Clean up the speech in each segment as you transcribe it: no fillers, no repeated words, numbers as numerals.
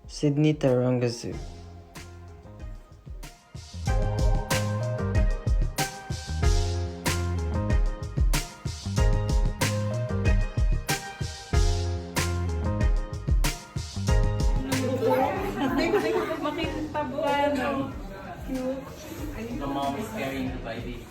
Sydney Taronga Zoo. The mom is carrying the baby.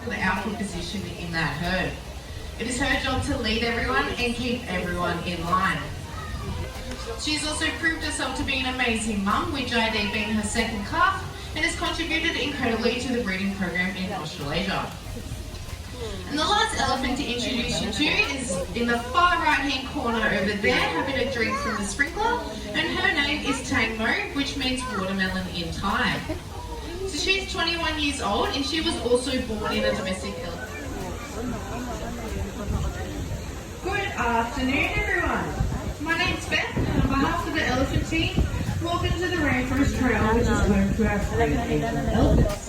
For the alpha position in that herd. It is her job to lead everyone and keep everyone in line. She's also proved herself to be an amazing mum, with JD being her second calf, and has contributed incredibly to the breeding program in Australasia. And the last elephant to introduce you to is in the far right hand corner over there, having a drink from the sprinkler, and her name is Tangmo, which means watermelon in Thai. So she's 21 years old and she was also born in a domestic elephant. Good afternoon everyone. My name's Beth and on behalf of the elephant team, welcome to the Rainforest Trail, which is home to our favorite elephants.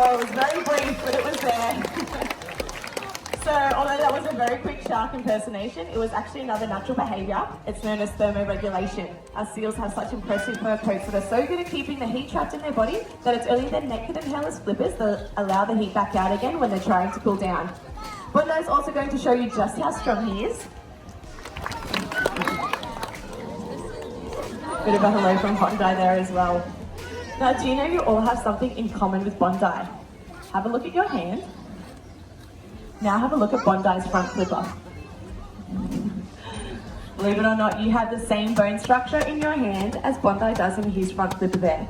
It was very brief, but it was there. So, although that was a very quick shark impersonation, it was actually another natural behaviour. It's known as thermoregulation. Our seals have such impressive fur coats that are so good at keeping the heat trapped in their body that it's only their naked and hairless flippers that allow the heat back out again when they're trying to cool down. Bundo's also going to show you just how strong he is. Bit of a hello from Bondi there as well. Now, do you know you all have something in common with Bondi? Have a look at your hand. Now have a look at Bondi's front flipper. Believe it or not, you have the same bone structure in your hand as Bondi does in his front flipper there.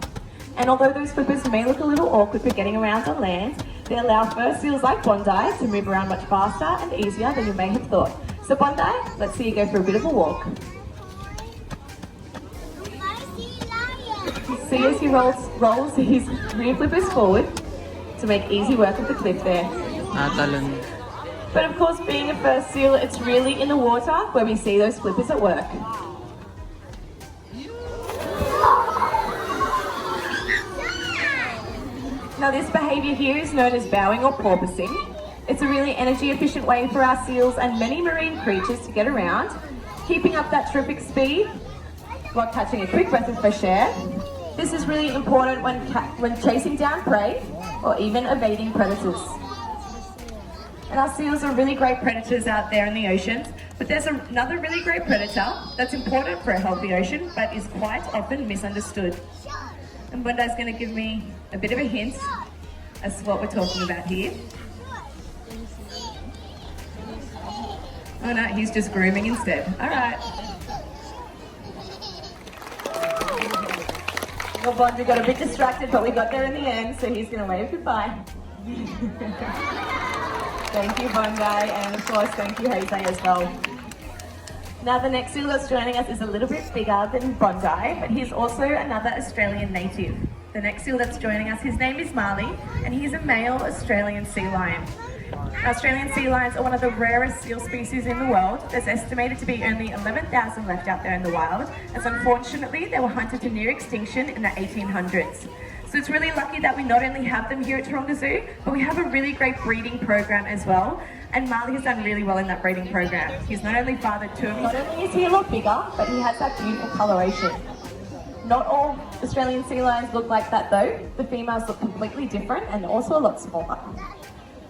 And although those flippers may look a little awkward for getting around on land, they allow fur seals like Bondi to move around much faster and easier than you may have thought. So Bondi, let's see you go for a bit of a walk. See as he rolls his rear flippers forward to make easy work of the cliff there. But of course, being a fur seal, it's really in the water where we see those flippers at work. Now this behaviour here is known as bowing or porpoising. It's a really energy efficient way for our seals and many marine creatures to get around, keeping up that terrific speed while catching a quick breath of fresh air. This is really important when chasing down prey or even evading predators. And our seals are really great predators out there in the oceans, but there's another really great predator that's important for a healthy ocean, but is quite often misunderstood. And Bundi's going to give me a bit of a hint as to what we're talking about here. Oh no, he's just grooming instead. All right. Well, Bondi got a bit distracted, but we got there in the end, so he's going to wave goodbye. Thank you, Bondi, and of course, thank you, Jose, as well. Now, the next seal that's joining us is a little bit bigger than Bondi, but he's also another Australian native. The next seal that's joining us, his name is Marley, and he's a male Australian sea lion. Australian sea lions are one of the rarest seal species in the world. There's estimated to be only 11,000 left out there in the wild, as unfortunately they were hunted to near extinction in the 1800s. So it's really lucky that we not only have them here at Taronga Zoo, but we have a really great breeding program as well. And Marley has done really well in that breeding program. He's not only fathered two of them, not only is he a lot bigger, but he has that beautiful coloration. Not all Australian sea lions look like that though. The females look completely different and also a lot smaller.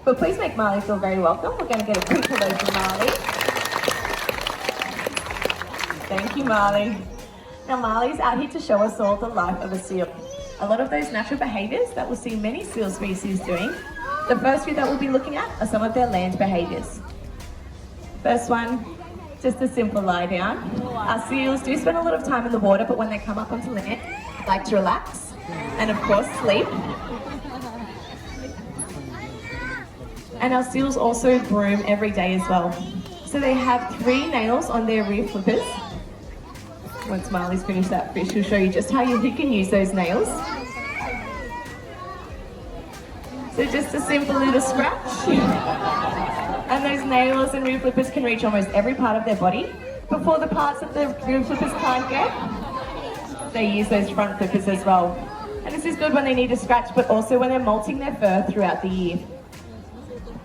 But please make Marley feel very welcome. We're going to get a quick hello from Marley. Thank you, Marley. Now Marley's out here to show us all the life of a seal. A lot of those natural behaviours that we'll see many seal species doing. The first few that we'll be looking at are some of their land behaviours. First one, just a simple lie down. Our seals do spend a lot of time in the water, but when they come up onto land, they like to relax and of course sleep. And our seals also groom every day as well. So they have 3 nails on their rear flippers. Once Marley's finished that fish, she'll show you just how you can use those nails. So just a simple little scratch. And those nails and rear flippers can reach almost every part of their body. Before the parts of the rear flippers can't get, they use those front flippers as well. And this is good when they need to scratch, but also when they're molting their fur throughout the year.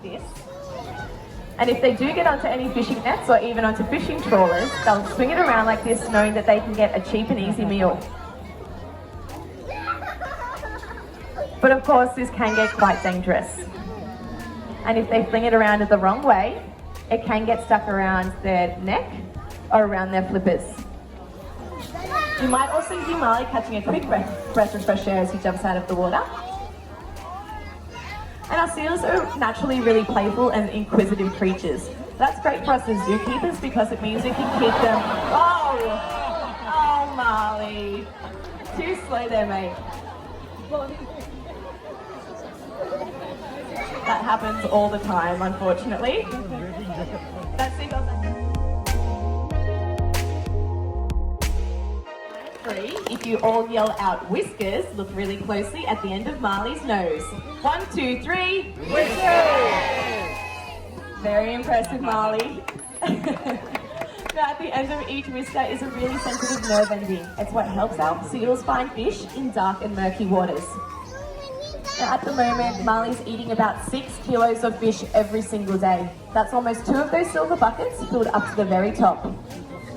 This. And if they do get onto any fishing nets or even onto fishing trawlers, they'll swing it around like this, knowing that they can get a cheap and easy meal. But of course, this can get quite dangerous. And if they fling it around it the wrong way, it can get stuck around their neck or around their flippers. You might also hear Marley catching a quick breath of fresh air as he jumps out of the water. And our seals are naturally really playful and inquisitive creatures. That's great for us as zookeepers because it means we can keep them... Oh, Marley. Too slow there, mate. That happens all the time, unfortunately. That's it. If you all yell out whiskers, look really closely at the end of Marley's nose. 1, 2, 3, whiskers! Very impressive, Marley. Now at the end of each whisker is a really sensitive nerve ending. It's what helps our seals find fish in dark and murky waters. Now at the moment, Marley's eating about 6 kilos of fish every single day. That's almost 2 of those silver buckets filled up to the very top.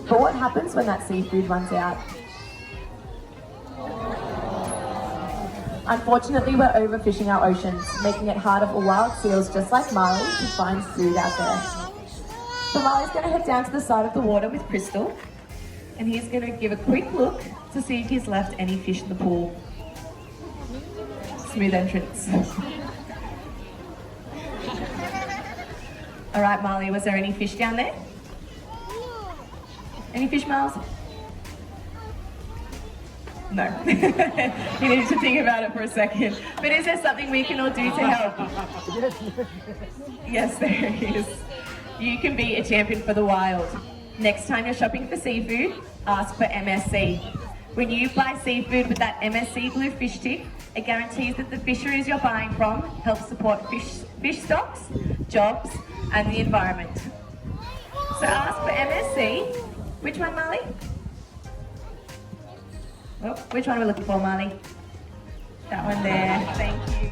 But what happens when that seafood runs out? Unfortunately, we're overfishing our oceans, making it harder for wild seals just like Marley to find food out there. So Marley's going to head down to the side of the water with Crystal, and he's going to give a quick look to see if he's left any fish in the pool. Smooth entrance. All right, Marley, was there any fish down there? Any fish, Miles? No. You need to think about it for a second. But is there something we can all do to help? Yes, there is. You can be a champion for the wild. Next time you're shopping for seafood, ask for MSC. When you buy seafood with that MSC blue fish tick, it guarantees that the fisheries you're buying from help support fish stocks, jobs, and the environment. So ask for MSC. Which one, Marley? Oh, which one are we looking for, Marley? That one there. Thank you.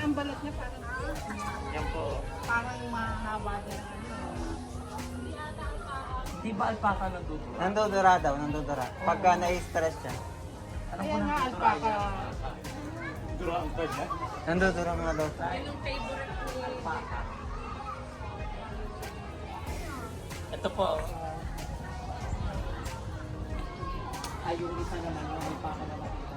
Ang balot niya parang Yan po. parang mahaba din. Di ba alpaca nandudura? Nandudura daw, nandudura. Pagka na-stress siya. Alam ko Ayan nga, nandudura alpaca. yan. Nanduduraan pa niya. Nandudurang nga daw. Ito po. Ay, yung isa naman, yung may paka naman.